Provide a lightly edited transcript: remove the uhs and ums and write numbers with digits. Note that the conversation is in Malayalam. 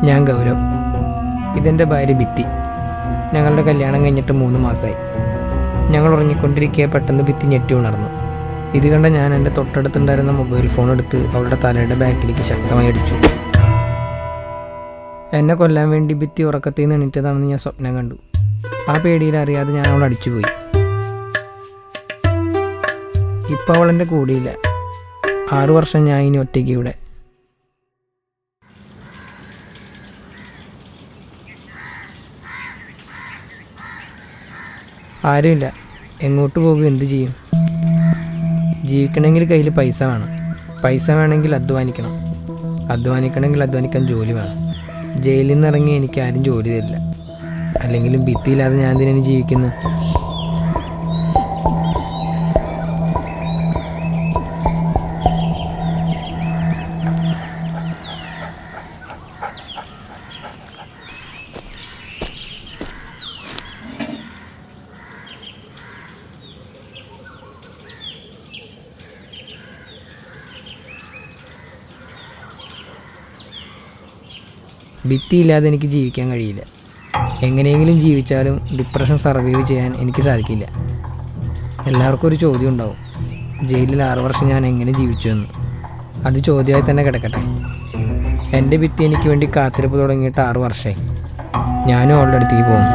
ഞാൻ ഗൗരവ്, ഇതെൻ്റെ ഭാര്യ ഭിത്തി. ഞങ്ങളുടെ കല്യാണം കഴിഞ്ഞിട്ട് 3 മാസമായി. ഞങ്ങൾ ഉറങ്ങിക്കൊണ്ടിരിക്കുക പെട്ടെന്ന് ഭിത്തി ഞെട്ടി ഉണർന്നു. ഇത് കണ്ട ഞാൻ എൻ്റെ തൊട്ടടുത്തുണ്ടായിരുന്ന മൊബൈൽ ഫോൺ എടുത്ത് അവളുടെ തലയുടെ ബാക്കിലേക്ക് ശക്തമായി അടിച്ചു. എന്നെ കൊല്ലാൻ വേണ്ടി ഭിത്തി ഉറക്കത്തിൽ നിന്ന് എണീറ്റതാണെന്ന് ഞാൻ സ്വപ്നം കണ്ടു. ആ പേടിയിൽ അറിയാതെ ഞാൻ അവൾ അടിച്ചുപോയി. ഇപ്പോൾ അവളെൻ്റെ കൂടെയില്ല. 6 വർഷം ഞാൻ ഇനി ഒറ്റയ്ക്ക് ഇവിടെ. ആരുമില്ല. എങ്ങോട്ട് പോകും, എന്ത് ചെയ്യും? ജീവിക്കണമെങ്കിൽ കയ്യിൽ പൈസ വേണം. പൈസ വേണമെങ്കിൽ അധ്വാനിക്കണം. അധ്വാനിക്കണമെങ്കിൽ അധ്വാനിക്കാൻ ജോലി വേണം. ജയിലിൽ നിന്ന് ഇറങ്ങി എനിക്ക് ആരും ജോലി തരില്ല. അല്ലെങ്കിലും ഭിത്തിയില്ലാതെ ഞാൻ എന്തിനാണ് ജീവിക്കുന്നു? ഭിത്തിയില്ലാതെ എനിക്ക് ജീവിക്കാൻ കഴിയില്ല. എങ്ങനെയെങ്കിലും ജീവിച്ചാലും ഡിപ്രഷൻ സർവൈവ് ചെയ്യാൻ എനിക്ക് സാധിക്കില്ല. എല്ലാവർക്കും ഒരു ചോദ്യം ഉണ്ടാവും, ജയിലിൽ 6 വർഷം ഞാൻ എങ്ങനെ ജീവിച്ചു എന്ന്. അത് ചോദ്യമായി തന്നെ കിടക്കട്ടെ. എൻ്റെ ഭിത്തി എനിക്ക് വേണ്ടി കാത്തിരിപ്പ് തുടങ്ങിയിട്ട് 6 വർഷമായി. ഞാനും അവളുടെ അടുത്തേക്ക് പോകുന്നു.